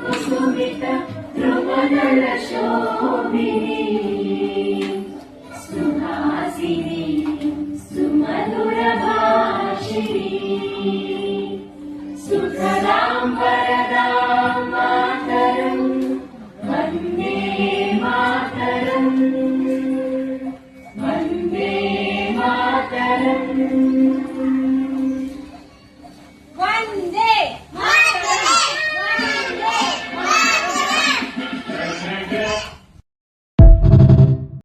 कुसुमित ध्रुवदल शोभिनी सुहासिनी सुमधुर भाषिणी सुखदां वरदां मातरं वन्दे मातरं वन्दे मातरं वन्दे